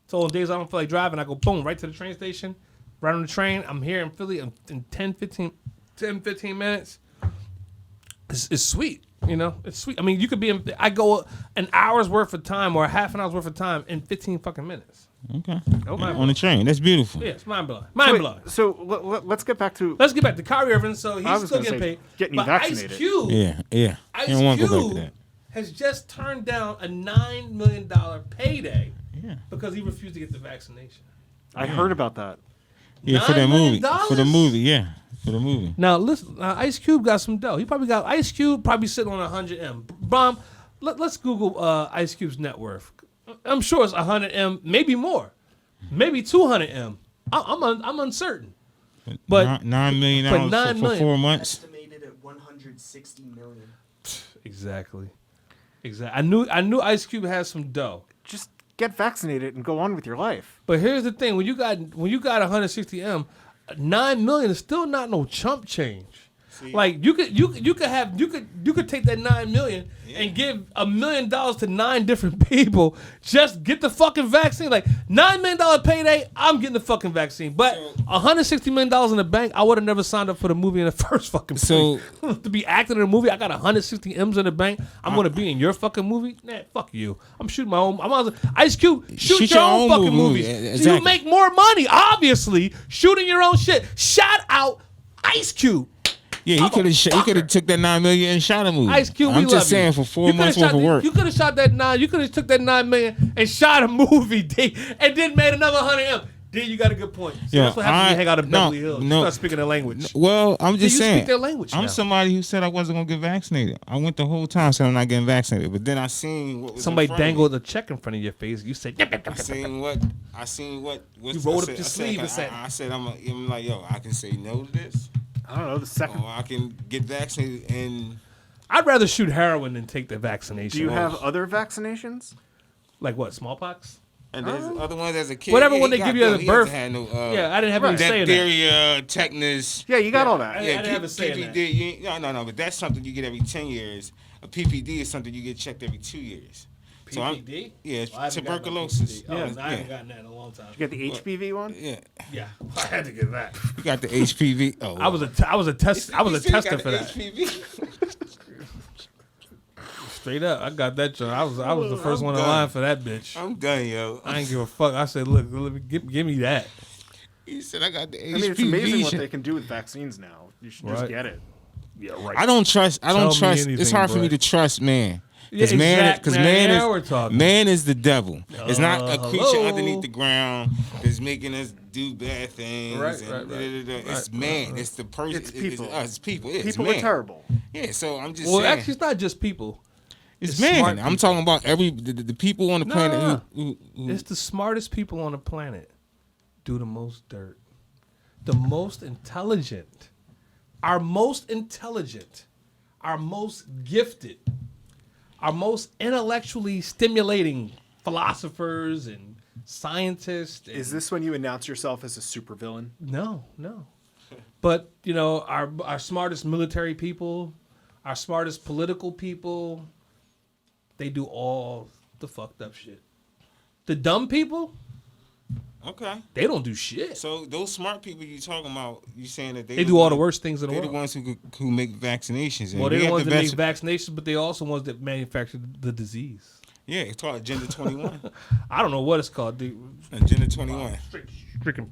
So on days I don't feel like driving, I go boom right to the train station, right on the train. I'm here in Philly in 10, 15 minutes. It's sweet, you know. It's sweet. I mean, you could be. I go an hour's worth of time or a half an hour's worth of time in 15 fucking minutes. Okay. Okay. On the train. That's beautiful. Yeah, it's mind blowing. Mind blowing. So let's get back to. Let's get back to Kyrie Irving. So I he's was still gonna getting say, paid. getting But vaccinated. Ice Cube. Yeah. Ice I don't want to go back to Cube that. has just turned down a $9 million payday Yeah. because he refused to get the vaccination. I heard about that. Yeah, for $9 that movie. million? For the movie, yeah. For the movie. Now listen, Ice Cube got some dough. He probably got Ice Cube probably sitting on 100M. Bomb. Let's Google Ice Cube's net worth. I'm sure it's 100M, maybe more, maybe 200M. I'm uncertain. But $9 million but $9 for million. 4 months. Estimated at 160 million. Exactly. I knew Ice Cube has some dough. Just get vaccinated and go on with your life. But here's the thing: when you got 160M, 9 million is still not no chump change. Like you could take that 9 million and give $1 million to 9 different people. Just get the fucking vaccine. Like $9 million payday, I'm getting the fucking vaccine. But $160 million in the bank, I would have never signed up for the movie in the first fucking place. So- to be acting in a movie, I got 160 M's in the bank. I'm gonna be in your fucking movie. Nah, fuck you. I'm shooting my own. Ice Cube, shoot your own fucking movie. movies. So Exactly. you make more money, obviously, shooting your own shit. Shout out Ice Cube. Yeah, he could have took that $9 million and shot a movie. Ice Cube, I'm we just saying love for you. 4 months worth of work. You could have shot that $9. You could have took that $9 million and shot a movie, D, and then made another 100M. D, you got a good point. So that's what happens when you hang out in Beverly Hills. You start speaking their language. Well, I'm just saying. You speak their language I'm now. somebody who said I wasn't gonna get vaccinated. I went the whole time saying I'm not getting vaccinated, but then I seen what was Somebody in front of me. dangled a check in front of your face. You said, I seen what. You rolled up your sleeve and said, I said, I'm like, yo, I can say no to this, I don't know. The second. or I can get vaccinated and. I'd rather shoot heroin than take the vaccination. Do you have other vaccinations? Like what, smallpox? And there's other ones as a kid. Whatever Yeah, one he they got give you them. at He birth. hasn't had no, Yeah, I didn't have any say in that. diphtheria, tetanus. Yeah, you got all that. I didn't have a say in that. PPD, no, but that's something you get every 10 years. A PPD is something you get checked every 2 years. So PPD? yeah, it's Well, I haven't gotten no tuberculosis. PPD. Oh, Yeah, I haven't gotten that in a long time. You got the HPV one? yeah. Yeah, I had to get that. You got the HPV. Oh, I was a tester for that. HPV. Straight up, I got that joint. I was the first one in line for that bitch. I'm done, yo. I ain't give a fuck. I said, look, give me that. He said I got the HPV. I mean, it's amazing what shit. they can do with vaccines now. You should Right. just get it. Yeah, right. I don't trust. Tell me It's anything, hard for me Brett. to trust man. Yeah, exact, man. Now we're talking. Man is the devil. It's not a creature hello. underneath the ground that's making us do bad things. Right, and right. It's man. It's the person. It's people. It's us. It's people. It's People man. are terrible. Yeah. So I'm just Well, saying. actually, it's not just people. it's it's smart man. I'm talking about the people on the planet no. who It's the smartest people on the planet do the most dirt. The most intelligent. Our most intelligent. Our most gifted. Our most intellectually stimulating philosophers and scientists. And Is this when you announce yourself as a supervillain? No. But, you know, our smartest military people, our smartest political people, they do all the fucked up shit. The dumb people, Okay. they don't do shit. So those smart people you talking about, you saying that They do all the worst things in the They're world. the ones who make vaccinations. And Well, we they're the have ones the that make best- vaccinations, but they're also ones that manufacture the disease. Yeah, it's called Agenda 21. I don't know what it's called, dude. Agenda 21. Freaking,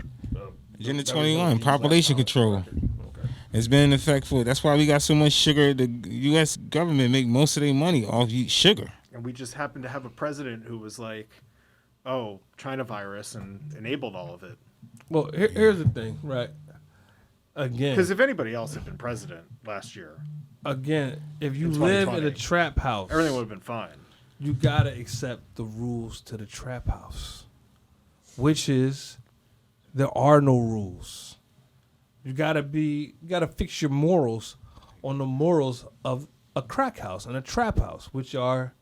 Agenda 21. Population control. Okay. It's been in effect for. That's why we got so much sugar. The U.S. government make most of their money off sugar. And we just happened to have a president who was like, oh, China virus, and enabled all of it. Well, here's the thing, right? Again, Because if anybody else had been president last year, if you in live in 2020, a trap house, everything would have been fine. you gotta accept the rules to the trap house, which is there are no rules. You gotta fix your morals on the morals of a crack house and a trap house, which are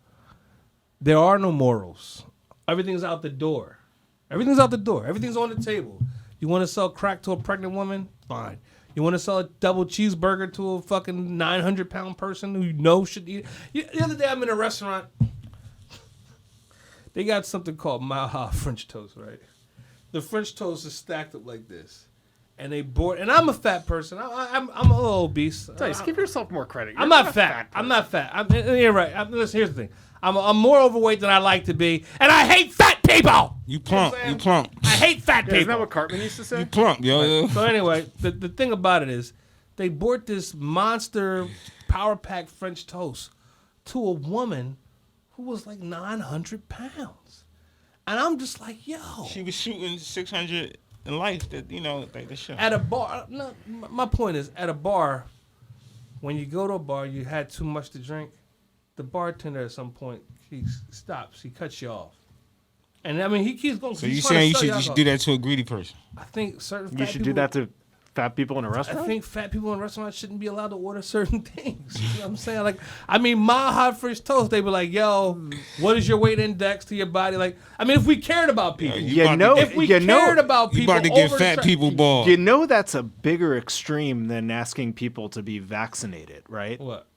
there are no morals. Everything's out the door. Everything's out the door. Everything's on the table. You want to sell crack to a pregnant woman? Fine. You want to sell a double cheeseburger to a fucking 900-pound person who you know should eat it? The other day I'm in a restaurant. They got something called Mcauliffe French toast, right? The French toast is stacked up like this. And they bought, and I'm a fat person. I'm a little obese. Dice, give yourself more credit. I'm You're not a fat. I'm person. not fat. You're right. Listen, here's the thing. I'm more overweight than I like to be, and I hate fat people. You plump. You know what I'm You plump. I hate fat Yeah, isn't that people. what Cartman used to say? You plump, yo. So anyway, the thing about it is, they bought this monster power pack French toast to a woman who was like 900 pounds, and I'm just like, yo. She was shooting 600 in life. That like the show. At a bar, no, my point is, at a bar, when you go to a bar, you had too much to drink. The bartender at some point, he stops. He cuts you off. And I mean, he keeps going. So you saying you should do that to a greedy person? I think certain fat You should people, do that to fat people in a I restaurant? think fat people in restaurants shouldn't be allowed to order certain things. You know what I'm saying? Like, I mean, my hot French toast, they be like, yo, what is your weight index to your body? Like, I mean, if we cared about people. If we cared about You people. about to give over the fat people balls. You know that's a bigger extreme than asking people to be vaccinated, right? What?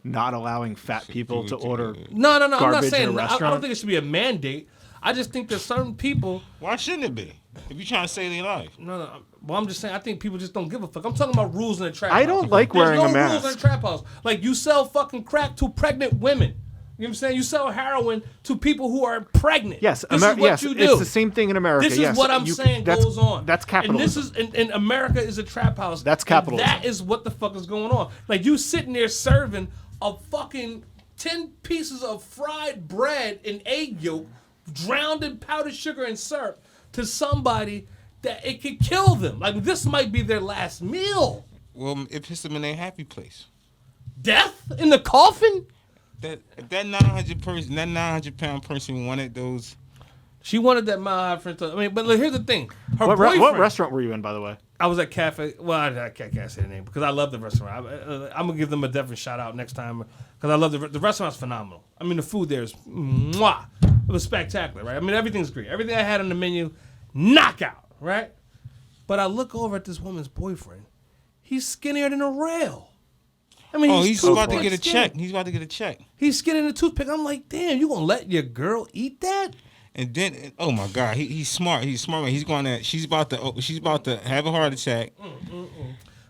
Not allowing fat people to order. No. I'm not Garbage in a saying. I don't restaurant? think it should be a mandate. I just think that certain people. Why shouldn't it be? If you're trying to save their life. No. Well, I'm just saying. I think people just don't give a fuck. I'm talking about rules in the trap I house. don't like There's wearing no a mask. rules in the trap house. Like, you sell fucking crack to pregnant women. You know what I'm saying? You sell heroin to people who are pregnant. Yes, this is what you do. It's the same thing in America. This is what I'm saying goes on. That's capitalism. And this is and America is a trap house. That's and capitalism. that is what the fuck is going on. Like you sitting there serving a fucking 10 pieces of fried bread and egg yolk drowned in powdered sugar and syrup to somebody that it could kill them. Like this might be their last meal. Well, it puts them in their happy place. Death in the coffin? That 900-pound person wanted those. She wanted that Mile High French toast. I mean, but look, here's the thing. Her What boyfriend. restaurant were you in, by the way? I was at Cafe. Well, I can't say the name because I love the restaurant. I'm gonna give them a different shout out next time because I love the restaurant's phenomenal. I mean, the food there is mwah. It was spectacular, right? I mean, everything's great. Everything I had on the menu, knockout, right? But I look over at this woman's boyfriend. He's skinnier than a rail. I mean, He's about to get a skinny. check. He's about to get a check. He's skinnier than a toothpick. I'm like, damn, you gonna let your girl eat that? And then, oh my God, he's smart. He's smart. He's going to. She's about to have a heart attack.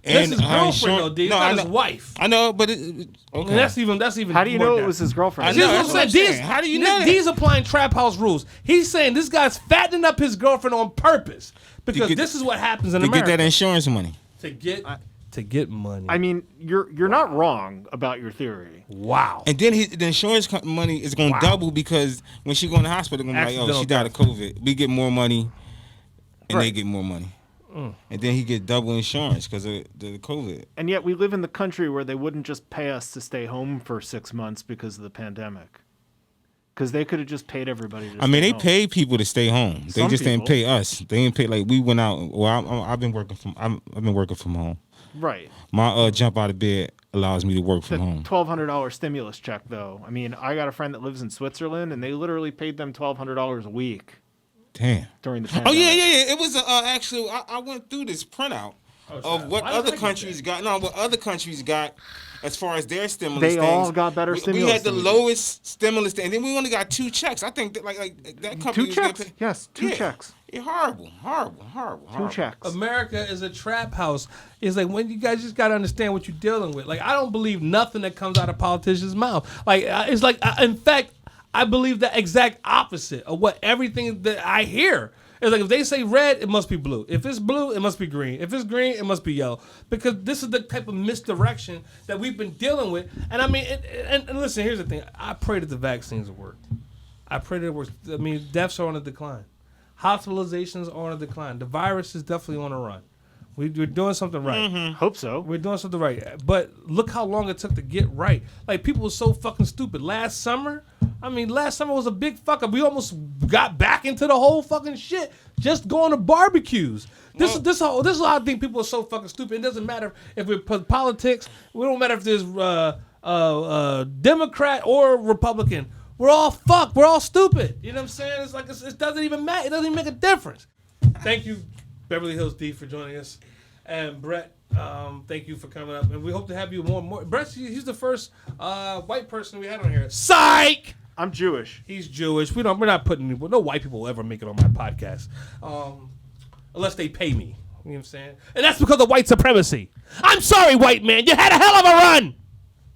That's his her girlfriend, though, D. It's not his wife. I know, but okay. And that's even. How do you more know it down. was his girlfriend? I See, know, that's what I'm saying. How do you know that? D's applying trap house rules. He's saying this guy's fattening up his girlfriend on purpose because this is what happens in to America. get that insurance money. To get money. I mean, you're not wrong about your theory. Wow. And then the insurance money is going to double because when she go in the hospital, they're going to be like, oh, she died of COVID. We get more money, and they get more money. And then he get double insurance because of the COVID. And yet we live in the country where they wouldn't just pay us to stay home for 6 months because of the pandemic. Because they could have just paid everybody to They home. paid people to stay home. They Some just didn't people. pay us. They didn't pay we went out. Well, I've been working from home. Right. My jump out of bed allows me to work The from home. $1,200 stimulus check, though. I mean, I got a friend that lives in Switzerland, and they literally paid them $1,200 a week Damn. during the pandemic. Oh yeah. It was actually I went through this printout of what other countries got. No, what other countries got as far as their stimulus. They things. all got better stimulus. We had the than we did. lowest stimulus, and then we only got 2 checks. I think that like that company. 2 checks? Yes, 2 checks. Yeah, horrible. 2 checks. America is a trap house. It's like when you guys just got to understand what you're dealing with. Like, I don't believe nothing that comes out of politicians' mouth. Like, it's like, in fact, I believe the exact opposite of what everything that I hear. It's like if they say red, it must be blue. If it's blue, it must be green. If it's green, it must be yellow. Because this is the type of misdirection that we've been dealing with. And I mean, and listen, here's the thing. I pray that the vaccines work. I pray that it works. I mean, deaths are on a decline. Hospitalizations are on a decline. The virus is definitely on a run. We're doing something right. Hope so. We're doing something right. But look how long it took to get right. Like, people were so fucking stupid. Last summer was a big fuck up. We almost got back into the whole fucking shit just going to barbecues. This is how I think people are so fucking stupid. It doesn't matter if we're politics. It don't matter if there's Democrat or Republican. We're all fucked. We're all stupid. You know what I'm saying? It's like it doesn't even matter. It doesn't even make a difference. Thank you, Beverly Hills D, for joining us, and Brett. Thank you for coming up, and we hope to have you more. Brett, he's the first white person we had on here. Psych. I'm Jewish. He's Jewish. We're not putting no white people will ever make it on my podcast, unless they pay me. You know what I'm saying? And that's because of white supremacy. I'm sorry, white man. You had a hell of a run.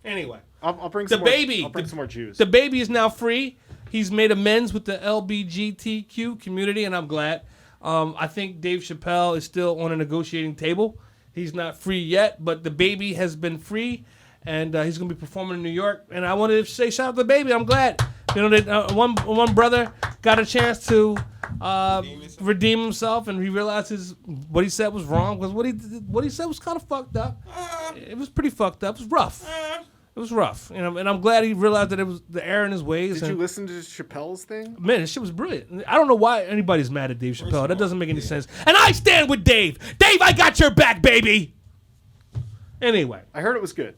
Anyway. I'll bring The some baby. more. I'll bring some more Jews. The baby is now free. He's made amends with the LGBTQ community, and I'm glad. I think Dave Chappelle is still on a negotiating table. He's not free yet, but the baby has been free, and he's going to be performing in New York. And I wanted to say shout out to the baby. I'm glad. You know, that one brother got a chance to redeem himself, and he realized what he said was wrong, because what he said was kind of fucked up. It was pretty fucked up. It was rough. It was rough, you know, and I'm glad he realized that it was the error in his ways. Did you listen to Chappelle's thing? Man, this shit was brilliant. I don't know why anybody's mad at Dave Chappelle. That doesn't make any sense. And I stand with Dave. Dave, I got your back, baby. Anyway, I heard it was good.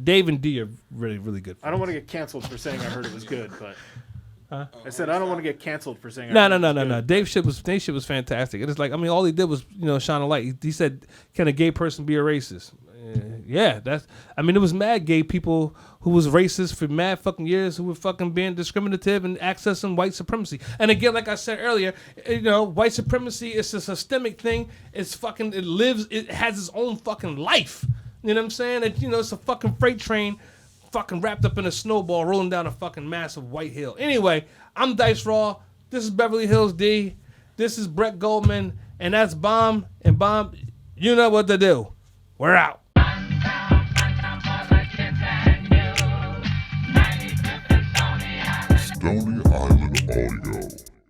Dave and D are really, really good. I don't want to get canceled for saying I heard it was good, but I said I don't want to get canceled for saying. No. Dave shit was fantastic. It's like, I mean, all he did was, you know, shine a light. He said, "Can a gay person be a racist?" Yeah, it was mad gay people who was racist for mad fucking years, who were fucking being discriminative and accessing white supremacy. And again, like I said earlier, you know, white supremacy is a systemic thing. It has its own fucking life. You know what I'm saying? You know, it's a fucking freight train fucking wrapped up in a snowball rolling down a fucking massive white hill. Anyway, I'm Dice Raw. This is Beverly Hills D. This is Brett Goldman. And that's Bomb. And Bomb, you know what to do. We're out. Stony Island Audio.